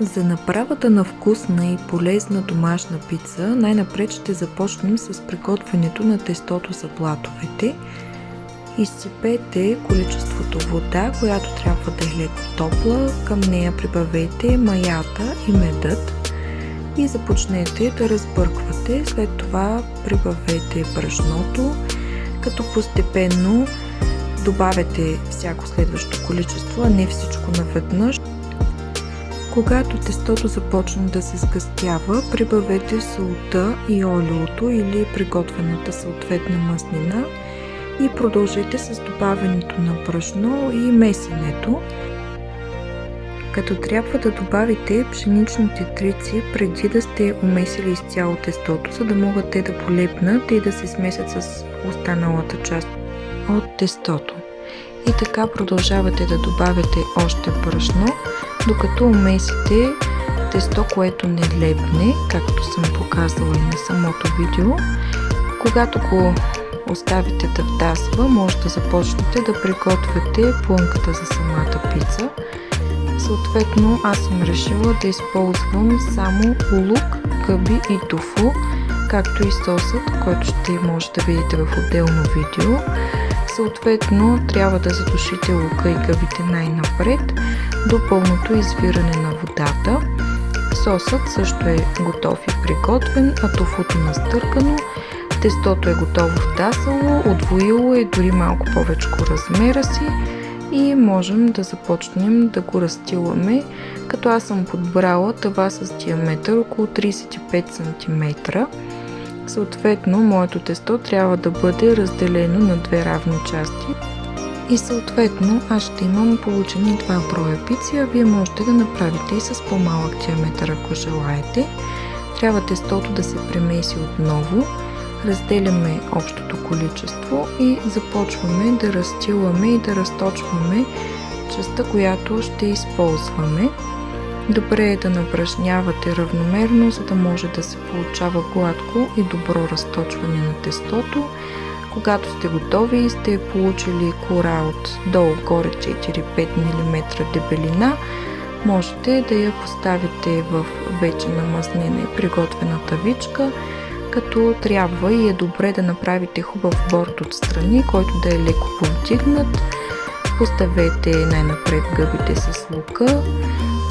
За направата на вкусна и полезна домашна пица, най-напред ще започнем с приготвянето на тестото за платовете. Изсипете количеството вода, която трябва да е леко топла, към нея прибавете маята и медът и започнете да разбърквате. След това прибавете брашното, като постепенно добавяте всяко следващо количество, а не всичко наведнъж. Когато тестото започне да се сгъстява, прибавете солта и олиото или приготвената съответна мазнина и продължете с добавянето на брашно и месенето, като трябва да добавите пшеничните трици преди да сте умесили изцяло тестото, за да могат те да полепнат и да се смесят с останалата част от тестото. И така продължавате да добавяте още брашно, докато умесите тесто, което не лепне, както съм показала и на самото видео. Когато го оставите да вдасва, може да започнете да приготвяте плънката за самата пица. Съответно, аз съм решила да използвам само лук, гъби и тофу, както и сосът, който ще може да видите в отделно видео. Съответно, трябва да задушите лука и гъбите най-напред до пълното извиране на водата. Сосът също е готов и приготвен, а тофуто настъркано. Тестото е готово вдасало, отвоило е дори малко повече размера си и можем да започнем да го разстиламе, като аз съм подбрала тава с диаметър около 35 см. Съответно, моето тесто трябва да бъде разделено на две равни части и съответно аз ще имам получени 2 броя пици, а вие можете да направите и с по-малък диаметър, ако желаете. Трябва тестото да се премеси отново, разделяме общото количество и започваме да разстиламе и да разточваме частта, която ще използваме. Добре е да набрашнявате равномерно, за да може да се получава гладко и добро разточване на тестото. Когато сте готови и сте получили кора от долу-горе 4-5 мм дебелина, можете да я поставите в вече намазнена и приготвена тавичка, като трябва и е добре да направите хубав борд отстрани, който да е леко повдигнат. Поставете най-напред гъбите с лука,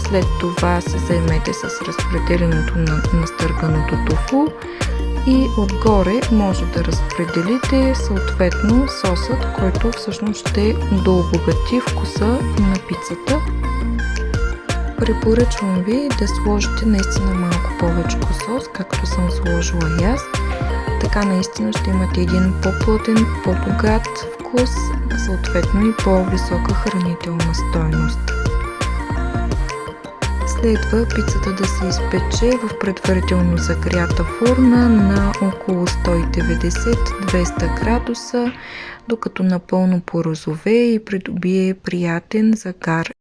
след това се заемете с разпределеното на настърганото тофу и отгоре може да разпределите съответно сосът, който всъщност ще дообогати вкуса на пицата. Препоръчвам ви да сложите наистина малко повече сос, както съм сложила и аз. Така наистина ще имате един по-плътен, по-богат вкус, съответно и по-висока хранителна стойност. Следва пицата да се изпече в предварително загрята фурна на около 190-200 градуса, докато напълно порозовее и придобие приятен загар